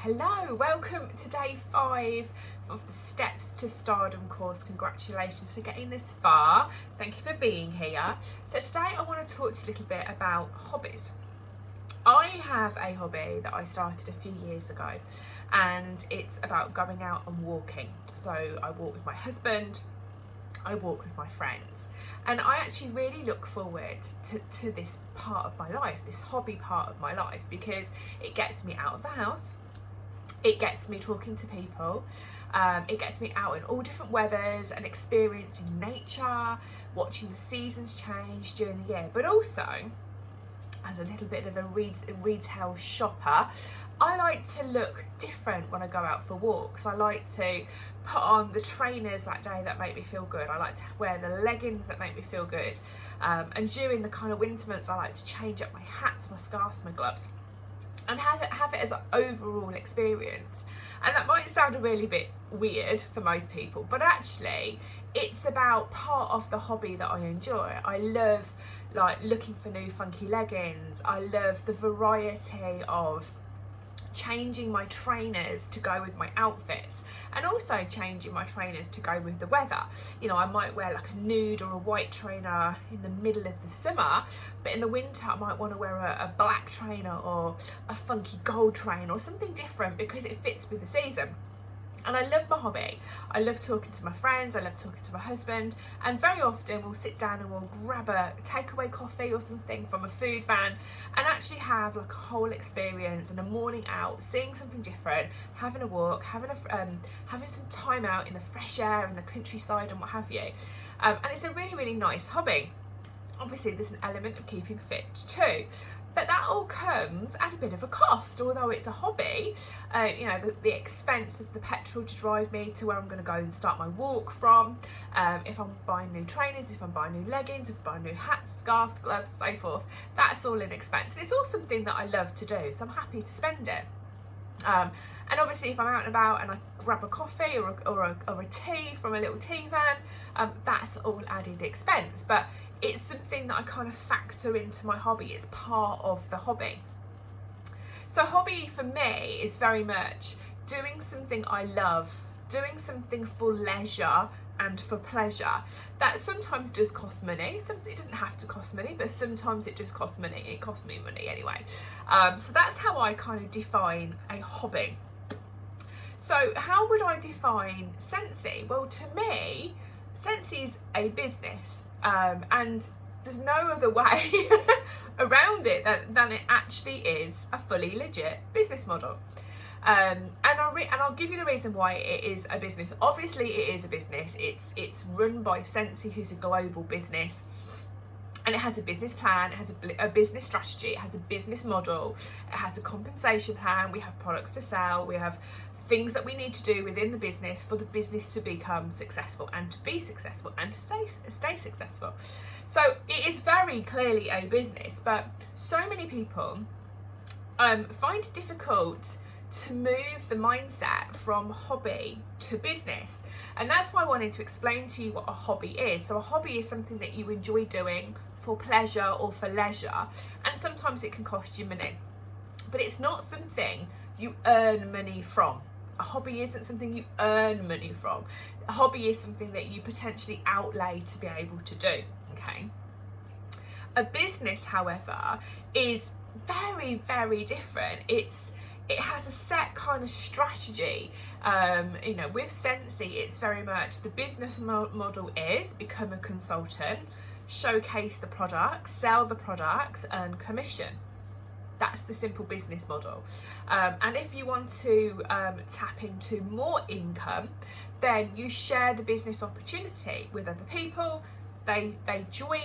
Hello, welcome to day 5 of the Steps to Stardom course. Congratulations for getting this far. Thank you for being here. So today I want to talk to you a little bit about hobbies. I have a hobby that I started a few years ago, and it's about going out and walking. So I walk with my husband, I walk with my friends, and I actually really look forward to this part of my life, this hobby part of my life, because it gets me out of the house, it gets me talking to people, it gets me out in all different weathers and experiencing nature, watching the seasons change during the year. But also, as a little bit of a retail shopper, I like to look different when I go out for walks. I like to put on the trainers that day that make me feel good. I like to wear the leggings that make me feel good. And during the kind of winter months, I like to change up my hats, my scarves, my gloves, and have it as an overall experience. And that might sound a really bit weird for most people, but actually it's about part of the hobby that I enjoy. I love like looking for new funky leggings. I love the variety of changing my trainers to go with my outfits, and also changing my trainers to go with the weather. You know, I might wear like a nude or a white trainer in the middle of the summer, but in the winter I might want to wear a black trainer or a funky gold trainer or something different because it fits with the season. And I love my hobby. I love talking to my friends, I love talking to my husband, and very often we'll sit down and we'll grab a takeaway coffee or something from a food van and actually have like a whole experience and a morning out, seeing something different, having a walk, having some time out in the fresh air and the countryside and what have you. And it's a really, really nice hobby. Obviously there's an element of keeping fit too, but that all comes at a bit of a cost. Although it's a hobby, you know, the expense of the petrol to drive me to where I'm going to go and start my walk from, if I'm buying new trainers, if I'm buying new leggings, if I'm buying new hats, scarves, gloves, so forth, that's all an expense. And it's all something that I love to do, so I'm happy to spend it. And obviously if I'm out and about and I grab a coffee or a tea from a little tea van, that's all added expense. But it's something that I kind of factor into my hobby. It's part of the hobby. So hobby for me is very much doing something I love, doing something for leisure and for pleasure. That sometimes does cost money. It doesn't have to cost money, but sometimes it does cost money. It costs me money anyway. So that's how I kind of define a hobby. So how would I define Scentsy? Well, to me, Scentsy is a business. And there's no other way around it than it actually is a fully legit business model. And I'll give you the reason why it is a business. Obviously it is a business. It's run by Scentsy, who's a global business, and it has a business plan, it has a business strategy, it has a business model, it has a compensation plan. We have products to sell, we have things that we need to do within the business for the business to become successful and to be successful and to stay successful. So it is very clearly a business, but so many people find it difficult to move the mindset from hobby to business. And that's why I wanted to explain to you what a hobby is. So a hobby is something that you enjoy doing for pleasure or for leisure, and sometimes it can cost you money, but it's not something you earn money from. A hobby isn't something you earn money from. A hobby is something that you potentially outlay to be able to do, okay? A business, however, is very, very different. It has a set kind of strategy. You know, with Scentsy, it's very much the business model is become a consultant, showcase the products, sell the products, earn commission. That's the simple business model. And if you want to tap into more income, then you share the business opportunity with other people. They join,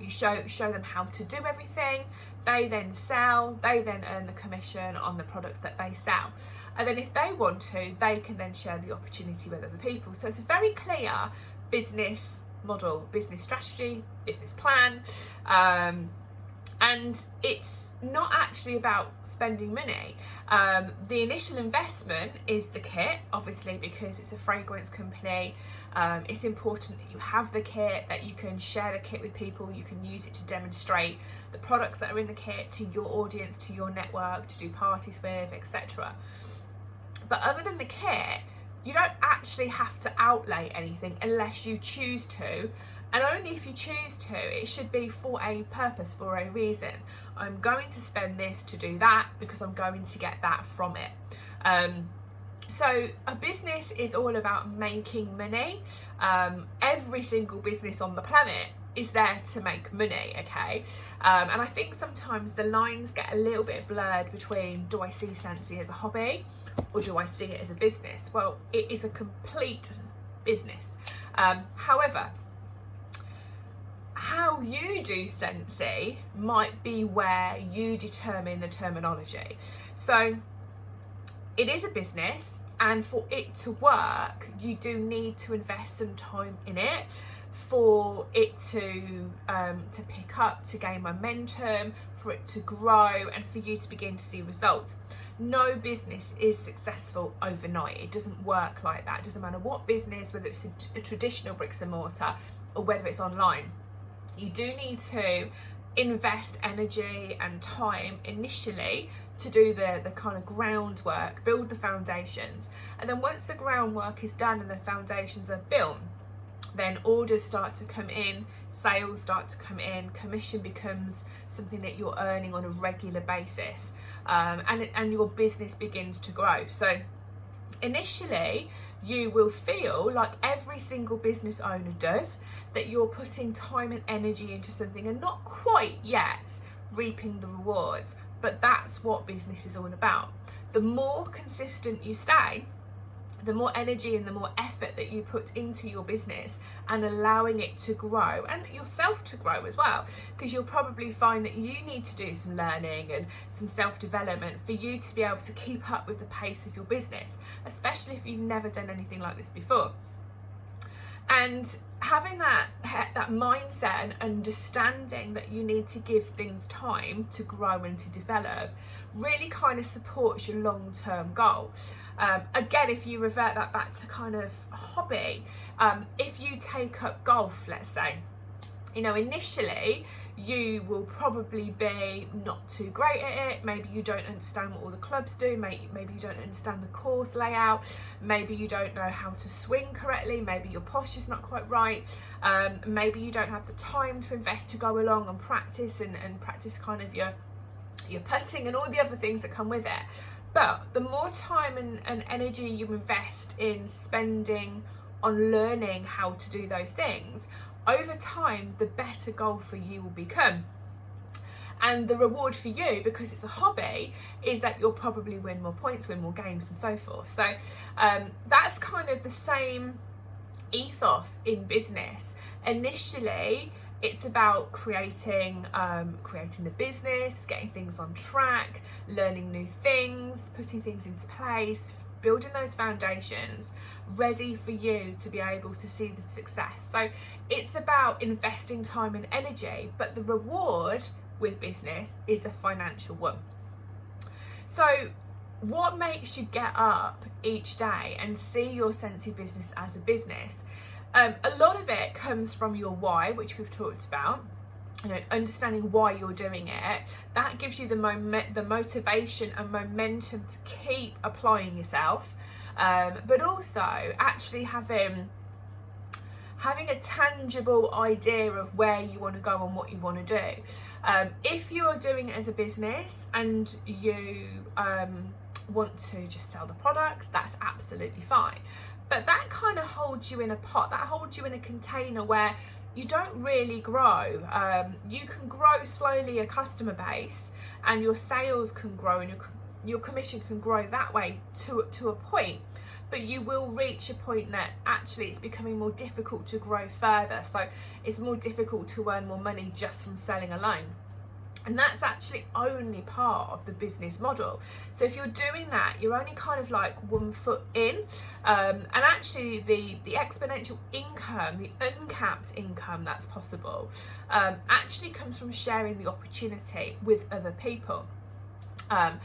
you show them how to do everything, they then sell, they then earn the commission on the product that they sell. And then if they want to, they can then share the opportunity with other people. So it's a very clear business model, business strategy, business plan, and not actually about spending money. The initial investment is the kit, obviously, because it's a fragrance company. It's important that you have the kit, that you can share the kit with people, you can use it to demonstrate the products that are in the kit to your audience, to your network, to do parties with, etc. But other than the kit, you don't actually have to outlay anything unless you choose to. And only if you choose to. It should be for a purpose, for a reason. I'm going to spend this to do that because I'm going to get that from it. So a business is all about making money. Every single business on the planet is there to make money, okay? And I think sometimes the lines get a little bit blurred between, do I see Scentsy as a hobby or do I see it as a business? Well, it is a complete business. However, how you do Scentsy might be where you determine the terminology. So it is a business, and for it to work, you do need to invest some time in it for it to pick up, to gain momentum, for it to grow, and for you to begin to see results. No business is successful overnight. It doesn't work like that. It doesn't matter what business, whether it's a traditional bricks and mortar or whether it's online. You do need to invest energy and time initially to do the kind of groundwork, build the foundations. And then once the groundwork is done and the foundations are built, then orders start to come in, sales start to come in, commission becomes something that you're earning on a regular basis, and your business begins to grow. So initially, you will feel like every single business owner does, that you're putting time and energy into something and not quite yet reaping the rewards. But that's what business is all about. The more consistent you stay, the more energy and the more effort that you put into your business and allowing it to grow, and yourself to grow as well, because you'll probably find that you need to do some learning and some self-development for you to be able to keep up with the pace of your business, especially if you've never done anything like this before. And having that mindset and understanding that you need to give things time to grow and to develop really kind of supports your long-term goal. Again, if you revert that back to kind of a hobby, if you take up golf, let's say, initially you will probably be not too great at it. Maybe you don't understand what all the clubs do, maybe you don't understand the course layout, maybe you don't know how to swing correctly, maybe your posture's not quite right, maybe you don't have the time to invest to go along and practice and practice kind of your putting and all the other things that come with it. But the more time and energy you invest in spending on learning how to do those things, over time, the better golfer you will become. And the reward for you, because it's a hobby, is that you'll probably win more points, win more games, and so forth. So that's kind of the same ethos in business. Initially, it's about creating the business, getting things on track, learning new things, putting things into place, building those foundations ready for you to be able to see the success. So it's about investing time and energy, but the reward with business is a financial one. So what makes you get up each day and see your Scentsy business as a business? A lot of it comes from your why, which we've talked about. Understanding why you're doing it, that gives you the motivation and momentum to keep applying yourself, but also actually having a tangible idea of where you want to go and what you want to do. If you are doing it as a business and you want to just sell the products, that's absolutely fine. But that kind of holds you in a pot, that holds you in a container where you don't really grow. You can grow slowly a customer base, and your sales can grow, and your commission can grow that way to a point. But you will reach a point that actually it's becoming more difficult to grow further. So it's more difficult to earn more money just from selling alone. And that's actually only part of the business model. So if you're doing that, you're only kind of like 1 foot in. And actually the exponential income, the uncapped income that's possible, actually comes from sharing the opportunity with other people. And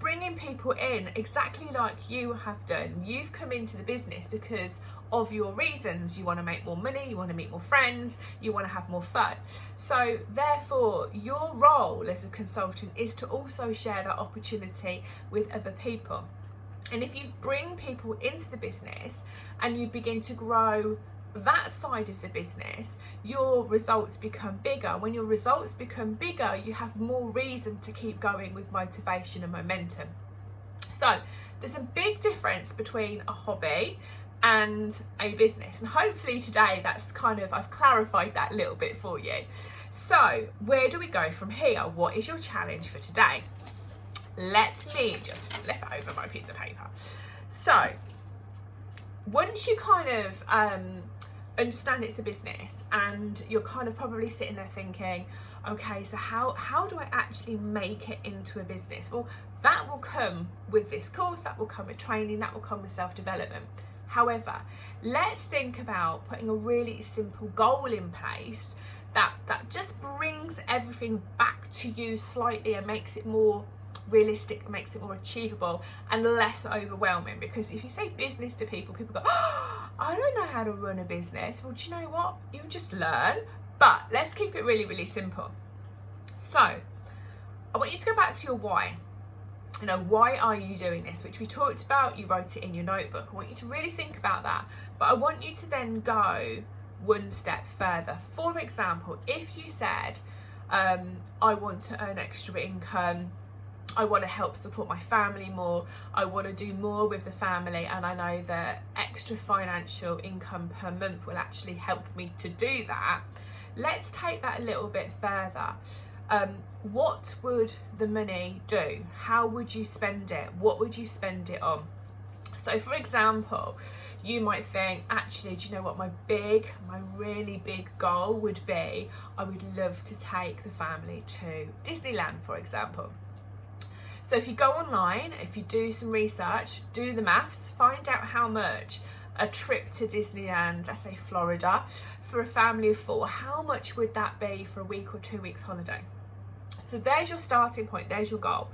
bringing people in exactly like you have done. You've come into the business because of your reasons. You want to make more money, you want to meet more friends, you want to have more fun. So therefore your role as a consultant is to also share that opportunity with other people. And if you bring people into the business and you begin to grow that side of the business, your results become bigger. When your results become bigger, you have more reason to keep going with motivation and momentum. So there's a big difference between a hobby and a business, and hopefully today that's kind of, I've clarified that a little bit for you. So where do we go from here? What is your challenge for today? Let me just flip over my piece of paper. So once you kind of understand it's a business, and you're kind of probably sitting there thinking, okay, so how do I actually make it into a business? Well, that will come with this course, that will come with training, that will come with self-development. However, let's think about putting a really simple goal in place that just brings everything back to you slightly and makes it more realistic, and makes it more achievable and less overwhelming. Because if you say business to people, people go, oh, I don't know how to run a business. Well, do you know what? You just learn. But let's keep it really, really simple. So I want you to go back to your why. You know, why are you doing this? Which we talked about, you wrote it in your notebook. I want you to really think about that. But I want you to then go one step further. For example, if you said, I want to earn extra income, I want to help support my family more, I want to do more with the family, and I know that extra financial income per month will actually help me to do that. Let's take that a little bit further. What would the money do? How would you spend it? What would you spend it on? So for example, you might think, actually, do you know what my really big goal would be? I would love to take the family to Disneyland, for example. So if you go online, if you do some research, do the maths, find out how much a trip to Disneyland, let's say Florida, for a family of 4, how much would that be for a week or 2 weeks holiday? So there's your starting point, there's your goal.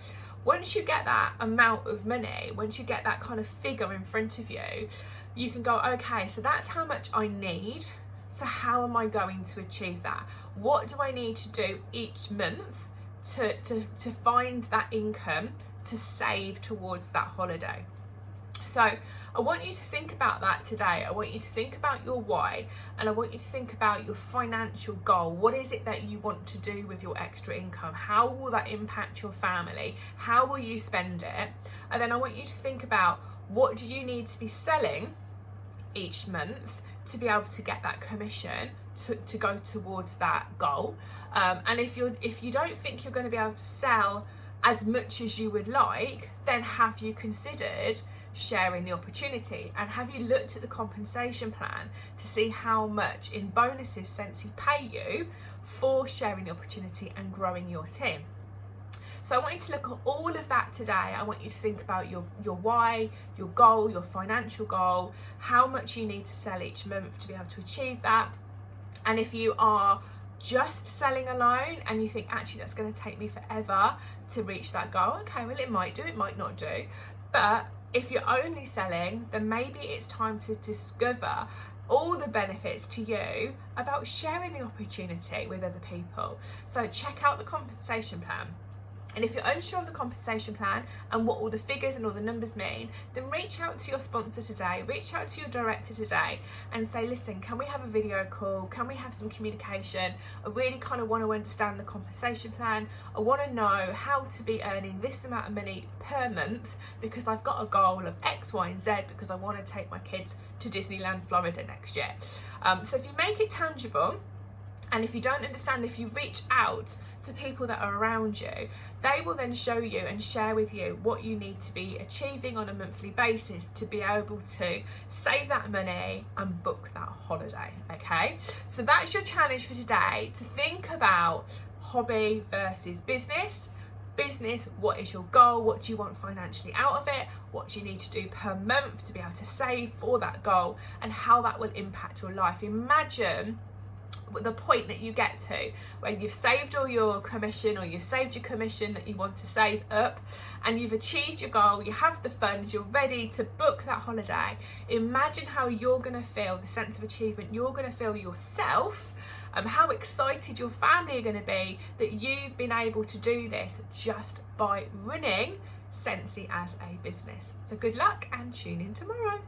Once you get that amount of money, once you get that kind of figure in front of you, you can go, okay, so that's how much I need. So how am I going to achieve that? What do I need to do each month to find that income to save towards that holiday? So I want you to think about that today. I want you to think about your why, and I want you to think about your financial goal. What is it that you want to do with your extra income? How will that impact your family? How will you spend it? And then I want you to think about, what do you need to be selling each month to be able to get that commission to go towards that goal? And if you don't think you're going to be able to sell as much as you would like, then have you considered sharing the opportunity? And have you looked at the compensation plan to see how much in bonuses Scentsy pay you for sharing the opportunity and growing your team? So I want you to look at all of that today. I want you to think about your why, your goal, your financial goal, how much you need to sell each month to be able to achieve that. And if you are just selling alone and you think, actually that's going to take me forever to reach that goal, okay, well it might do, it might not do. But if you're only selling, then maybe it's time to discover all the benefits to you about sharing the opportunity with other people. So check out the compensation plan. And if you're unsure of the compensation plan and what all the figures and all the numbers mean, then reach out to your sponsor today, reach out to your director today and say, listen, can we have a video call? Can we have some communication? I really kind of want to understand the compensation plan. I want to know how to be earning this amount of money per month, because I've got a goal of X, Y, and Z, because I want to take my kids to Disneyland, Florida next year. So if you make it tangible, and if you don't understand, if you reach out to people that are around you, they will then show you and share with you what you need to be achieving on a monthly basis to be able to save that money and book that holiday, okay? So that's your challenge for today, to think about hobby versus business. Business, what is your goal? What do you want financially out of it? What do you need to do per month to be able to save for that goal, and how that will impact your life. Imagine the point that you get to when you've saved all your commission, or you've saved your commission that you want to save up, and you've achieved your goal, you have the funds, you're ready to book that holiday. Imagine how you're going to feel, the sense of achievement you're going to feel yourself, how excited your family are going to be that you've been able to do this just by running Scentsy as a business. So good luck and tune in tomorrow.